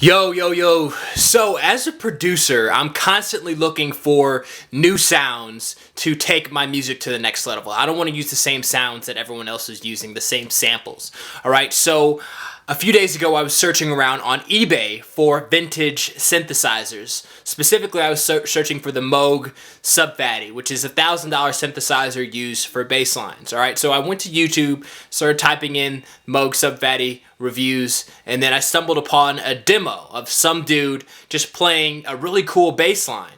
Yo, yo, yo. So, as a producer, I'm constantly looking for new sounds to take my music to the next level. I don't want to use the same sounds that everyone else is using, the same samples. All right, so a few days ago, I was searching around on eBay for vintage synthesizers. Specifically, I was searching for the Moog Sub-Fatty, which is a $1,000 synthesizer used for bass lines. All right, so I went to YouTube, started typing in Moog Sub-Fatty reviews, and then I stumbled upon a demo of some dude just playing a really cool bass line.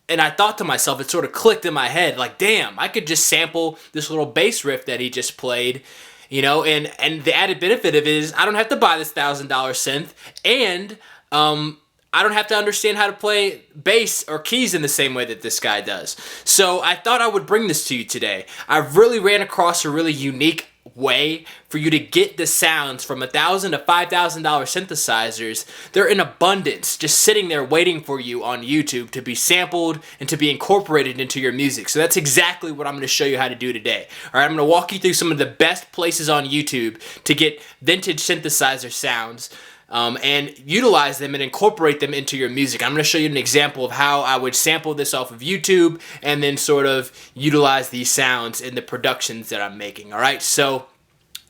And I thought to myself, it sort of clicked in my head, like, damn, I could just sample this little bass riff that he just played, and the added benefit of it is I don't have to buy this $1,000 synth, and I don't have to understand how to play bass or keys in the same way that this guy does. So I thought I would bring this to you today. I really ran across a really unique way for you to get the sounds from $1,000 to $5,000 synthesizers. They're in abundance, just sitting there waiting for you on YouTube to be sampled and to be incorporated into your music. So that's exactly what I'm going to show you how to do today. All right, I'm going to walk you through some of the best places on YouTube to get vintage synthesizer sounds. And utilize them and incorporate them into your music. I'm going to show you an example of how I would sample this off of YouTube and then sort of utilize these sounds in the productions that I'm making. All right, so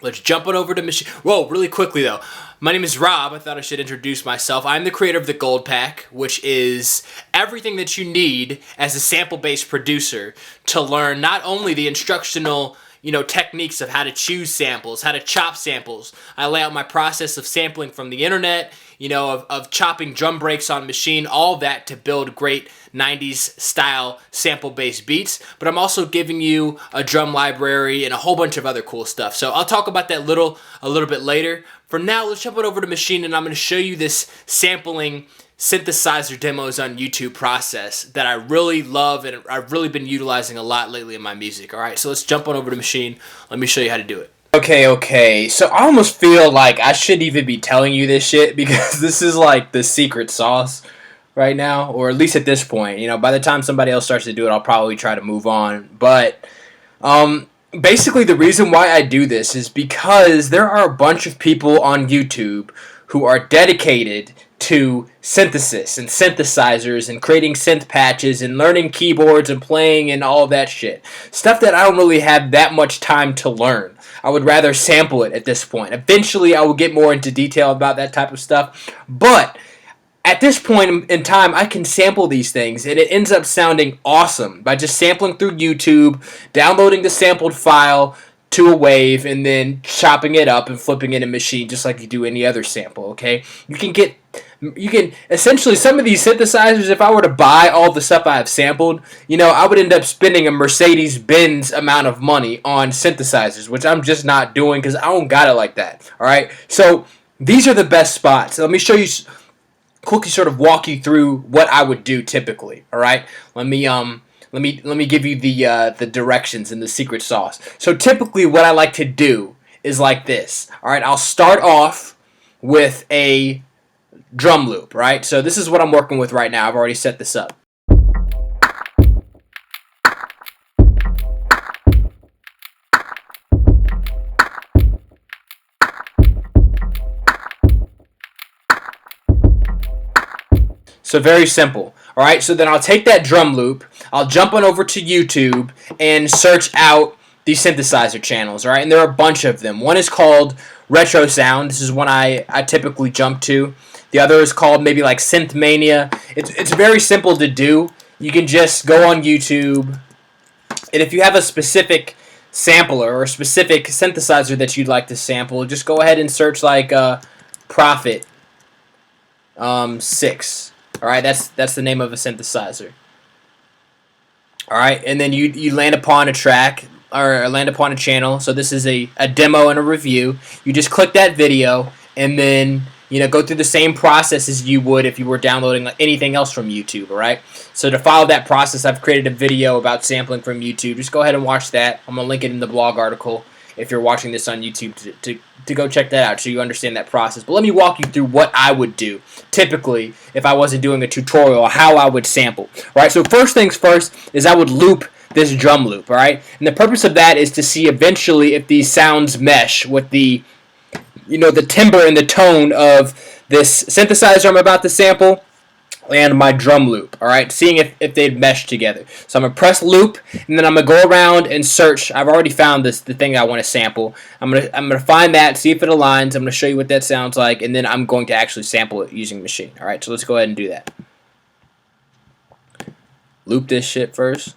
let's jump on over to Maschine. Whoa, really quickly though. My name is Rob. I thought I should introduce myself. I'm the creator of the Gold Pack, which is everything that you need as a sample-based producer to learn not only the instructional techniques of how to choose samples, how to chop samples. I lay out my process of sampling from the internet, of chopping drum breaks on Maschine, all that to build great 90s style sample-based beats. But I'm also giving you a drum library and a whole bunch of other cool stuff. So I'll talk about that a little bit later. For now, let's jump on over to Maschine, and I'm going to show you this sampling synthesizer demos on YouTube process that I really love and I've really been utilizing a lot lately in my music. All right, so let's jump on over to Maschine. Let me show you how to do it. Okay. So I almost feel like I shouldn't even be telling you this shit because this is like the secret sauce right now, or at least at this point. By the time somebody else starts to do it, I'll probably try to move on. But basically the reason why I do this is because there are a bunch of people on YouTube who are dedicated to synthesis and synthesizers and creating synth patches and learning keyboards and playing and all that shit. Stuff that I don't really have that much time to learn. I would rather sample it at this point. Eventually I will get more into detail about that type of stuff. But at this point in time, I can sample these things and it ends up sounding awesome by just sampling through YouTube, downloading the sampled file to a wave, and then chopping it up and flipping it in Maschine just like you do any other sample, okay? You can essentially, some of these synthesizers, if I were to buy all the stuff I have sampled, I would end up spending a Mercedes-Benz amount of money on synthesizers, which I'm just not doing because I don't got it like that, all right? So these are the best spots. Let me show you, quickly sort of walk you through what I would do typically, all right? Let me give you the directions and the secret sauce. So typically what I like to do is like this. All right, I'll start off with a drum loop, right? So this is what I'm working with right now. I've already set this up. So very simple. All right, so then I'll take that drum loop, I'll jump on over to YouTube and search out these synthesizer channels, all right? And there are a bunch of them. One is called Retro Sound. This is one I typically jump to. The other is called maybe like Synth Mania. It's very simple to do. You can just go on YouTube, and if you have a specific sampler or a specific synthesizer that you'd like to sample, just go ahead and search like Prophet 6. All right, that's the name of a synthesizer. All right, and then you land upon a track or land upon a channel. So this is a demo and a review. You just click that video and then go through the same process as you would if you were downloading anything else from YouTube. All right. So to follow that process, I've created a video about sampling from YouTube. Just go ahead and watch that. I'm gonna link it in the blog article if you're watching this on YouTube to go check that out so you understand that process. But let me walk you through what I would do typically if I wasn't doing a tutorial on how I would sample. All right, so first things first is I would loop this drum loop, all right? And the purpose of that is to see eventually if these sounds mesh with the, the timbre and the tone of this synthesizer I'm about to sample and my drum loop, alright, seeing if they'd mesh together. So I'm going to press loop, and then I'm going to go around and search. I've already found the thing I want to sample. I'm gonna find that, see if it aligns. I'm going to show you what that sounds like, and then I'm going to actually sample it using Maschine. Alright, so let's go ahead and do that. Loop this shit first.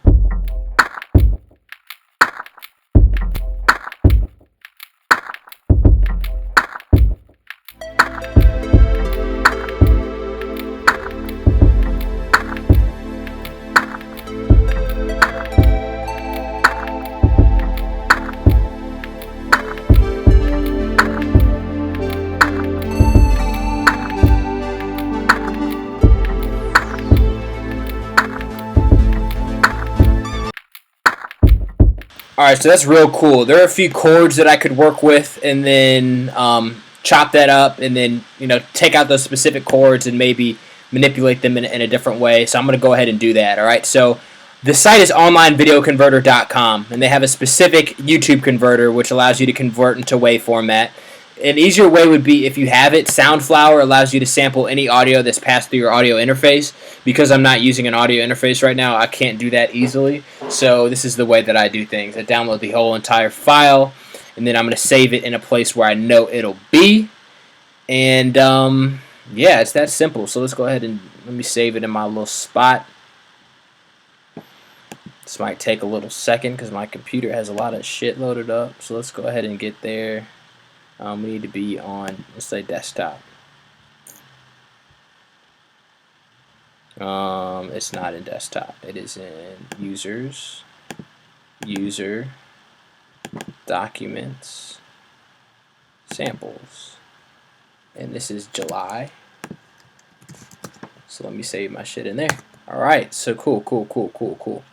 Alright, so that's real cool. There are a few chords that I could work with and then chop that up and then, take out those specific chords and maybe manipulate them in a different way. So I'm going to go ahead and do that. Alright, so the site is onlinevideoconverter.com, and they have a specific YouTube converter which allows you to convert into WAV format. An easier way would be, if you have it, Soundflower allows you to sample any audio that's passed through your audio interface. Because I'm not using an audio interface right now, I can't do that easily. So this is the way that I do things. I download the whole entire file, and then I'm going to save it in a place where I know it'll be. And yeah, it's that simple. So let's go ahead and let me save it in my little spot. This might take a little second because my computer has a lot of shit loaded up. So let's go ahead and get there. We need to be on, let's say, desktop. It's not in desktop. It is in users, user, documents, samples, and this is July. So let me save my shit in there. All right. So cool.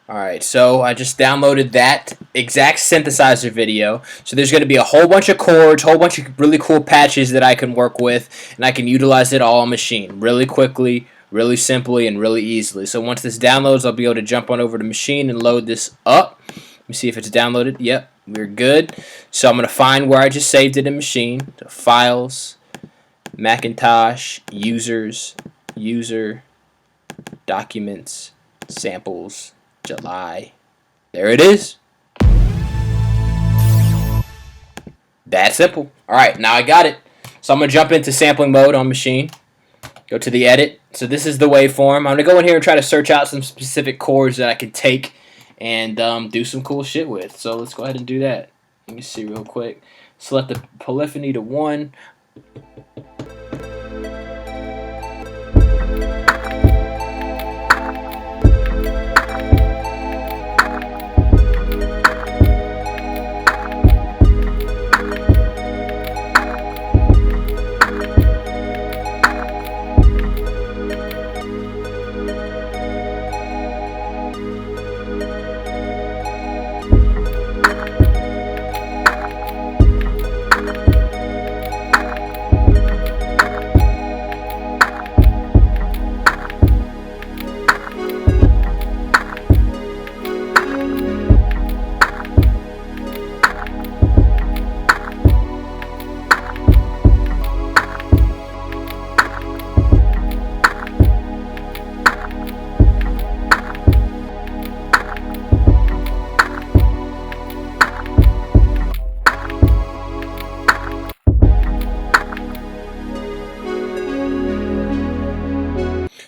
Alright, so I just downloaded that exact synthesizer video. So there's going to be a whole bunch of chords, whole bunch of really cool patches that I can work with, and I can utilize it all on Maschine really quickly, really simply, and really easily. So once this downloads, I'll be able to jump on over to Maschine and load this up. Let me see if it's downloaded. Yep, we're good. So I'm going to find where I just saved it in Maschine. So Files, Macintosh, Users, User, Documents, Samples, July. There it is. That simple. Alright, now I got it. So I'm going to jump into sampling mode on Maschine. Go to the edit. So this is the waveform. I'm going to go in here and try to search out some specific chords that I can take and do some cool shit with. So let's go ahead and do that. Let me see real quick. Select the polyphony to 1.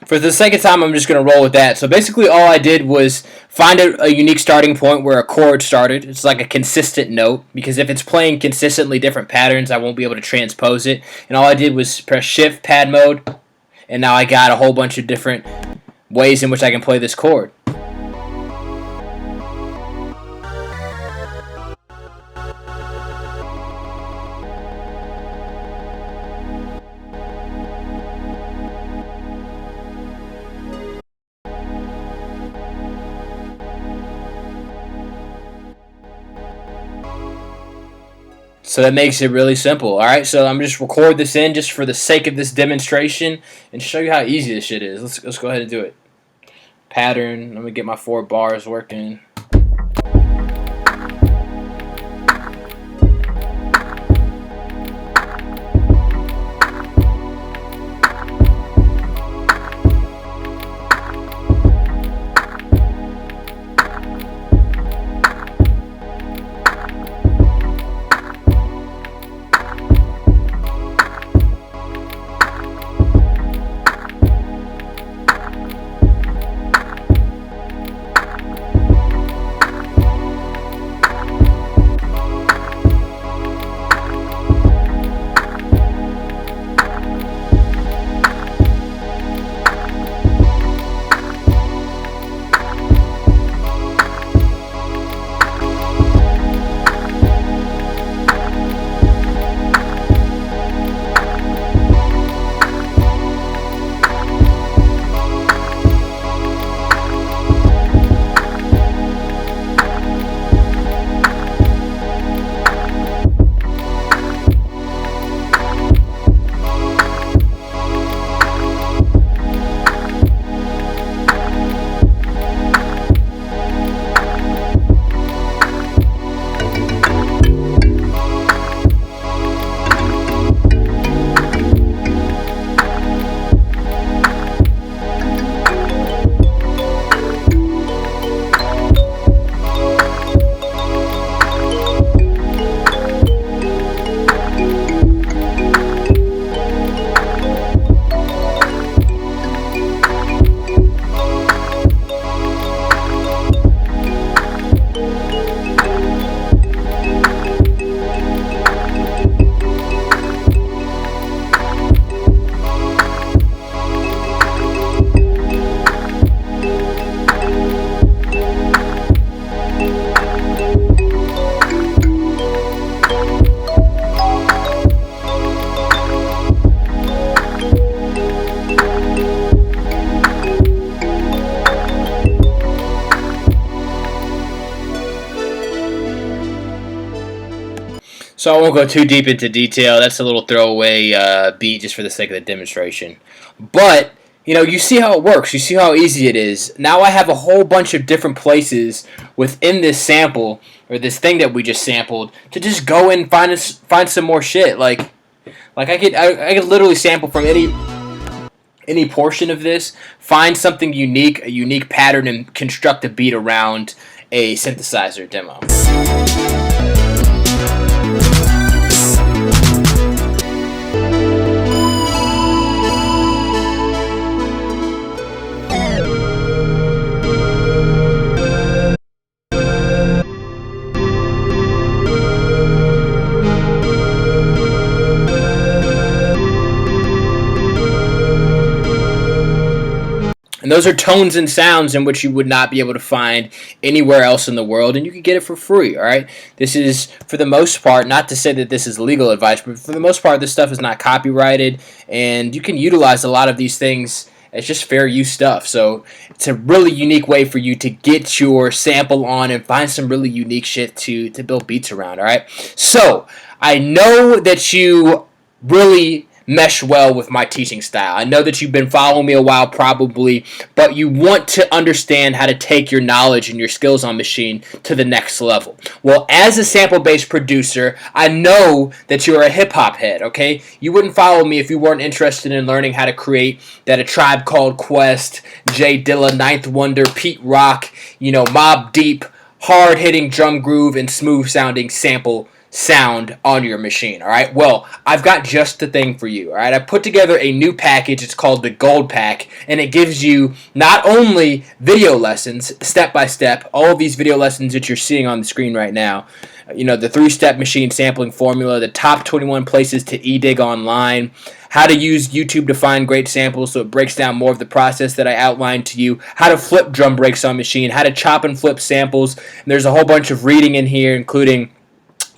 For the second time, I'm just going to roll with that. So basically all I did was find a unique starting point where a chord started. It's like a consistent note, because if it's playing consistently different patterns, I won't be able to transpose it. And all I did was press shift, pad mode, and now I got a whole bunch of different ways in which I can play this chord. So that makes it really simple. Alright, so I'm just record this in just for the sake of this demonstration and show you how easy this shit is. Let's go ahead and do it. Pattern, let me get my 4 bars working. So I won't go too deep into detail. That's a little throwaway beat just for the sake of the demonstration. But, you know, you see how it works. You see how easy it is. Now I have a whole bunch of different places within this sample, or this thing that we just sampled, to just go and find some more shit. Like I could literally sample from any portion of this, find something unique, a unique pattern, and construct a beat around a synthesizer demo. And those are tones and sounds in which you would not be able to find anywhere else in the world, and you can get it for free, all right? This is, for the most part, not to say that this is legal advice, but for the most part, this stuff is not copyrighted, and you can utilize a lot of these things as just fair use stuff. So it's a really unique way for you to get your sample on and find some really unique shit to build beats around, all right? So I know that you really mesh well with my teaching style. I know that you've been following me a while probably, but you want to understand how to take your knowledge and your skills on Maschine to the next level. Well, as a sample-based producer, I know that you're a hip-hop head, okay? You wouldn't follow me if you weren't interested in learning how to create that A Tribe Called Quest, Jay Dilla, Ninth Wonder, Pete Rock, you know, Mobb Deep, hard-hitting drum groove and smooth-sounding sample sound on your machine, all right? Well, I've got just the thing for you, all right? I put together a new package. It's called the Gold Pack, and it gives you not only video lessons, step-by-step, all of these video lessons that you're seeing on the screen right now, you know, the 3-step machine sampling formula, the top 21 places to e-dig online, how to use YouTube to find great samples, so it breaks down more of the process that I outlined to you, how to flip drum breaks on Maschine, how to chop and flip samples, and there's a whole bunch of reading in here, including,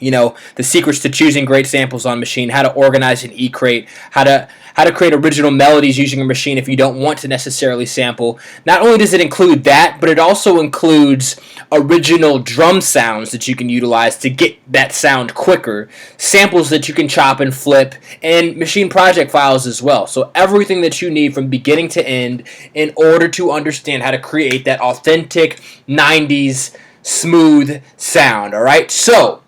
you know, the secrets to choosing great samples on Maschine, how to organize an E-crate, how to create original melodies using a Maschine if you don't want to necessarily sample. Not only does it include that, but it also includes original drum sounds that you can utilize to get that sound quicker, samples that you can chop and flip, and Maschine project files as well. So everything that you need from beginning to end in order to understand how to create that authentic 90s smooth sound, all right? So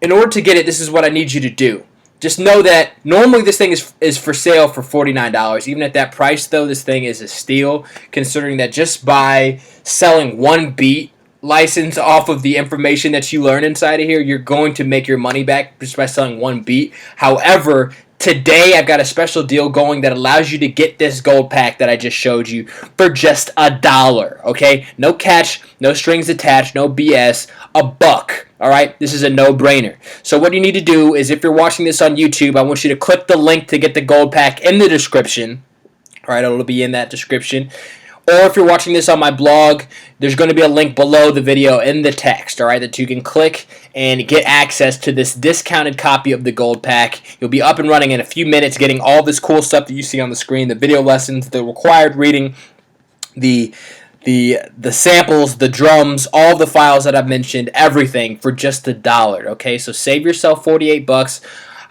in order to get it, this is what I need you to do. Just know that normally this thing is for sale for $49. Even at that price, though, this thing is a steal, considering that just by selling one beat license off of the information that you learn inside of here, you're going to make your money back just by selling one beat. However, today I've got a special deal going that allows you to get this gold pack that I just showed you for just $1, okay? No catch, no strings attached, no BS, $1. All right, this is a no-brainer. So what you need to do is, if you're watching this on YouTube, I want you to click the link to get the gold pack in the description. All right, it'll be in that description. Or if you're watching this on my blog, there's going to be a link below the video in the text, all right, that you can click and get access to this discounted copy of the gold pack. You'll be up and running in a few minutes, getting all this cool stuff that you see on the screen, the video lessons, the required reading, the samples, the drums, all the files that I've mentioned, everything for just $1, okay? So save yourself $48.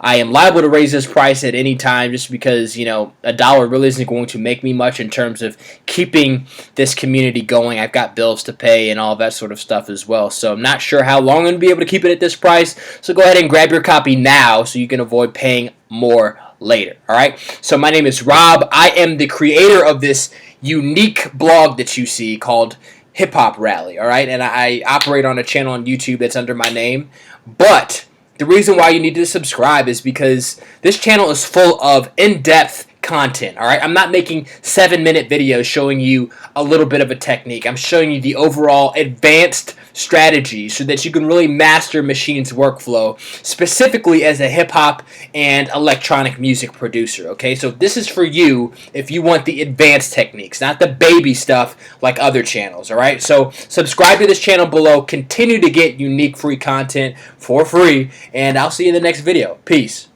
I am liable to raise this price at any time just because, you know, $1 really isn't going to make me much in terms of keeping this community going. I've got bills to pay and all that sort of stuff as well. So I'm not sure how long I'm going to be able to keep it at this price. So go ahead and grab your copy now so you can avoid paying more later, all right? So my name is Rob. I am the creator of this unique blog that you see called Hip Hop Rally, all right? And I operate on a channel on YouTube that's under my name. But the reason why you need to subscribe is because this channel is full of in-depth content, all right? I'm not making 7-minute videos showing you a little bit of a technique. I'm showing you the overall advanced strategy so that you can really master Maschine's workflow, specifically as a hip-hop and electronic music producer, okay? So this is for you if you want the advanced techniques, not the baby stuff like other channels, all right? So subscribe to this channel below. Continue to get unique free content for free, and I'll see you in the next video. Peace.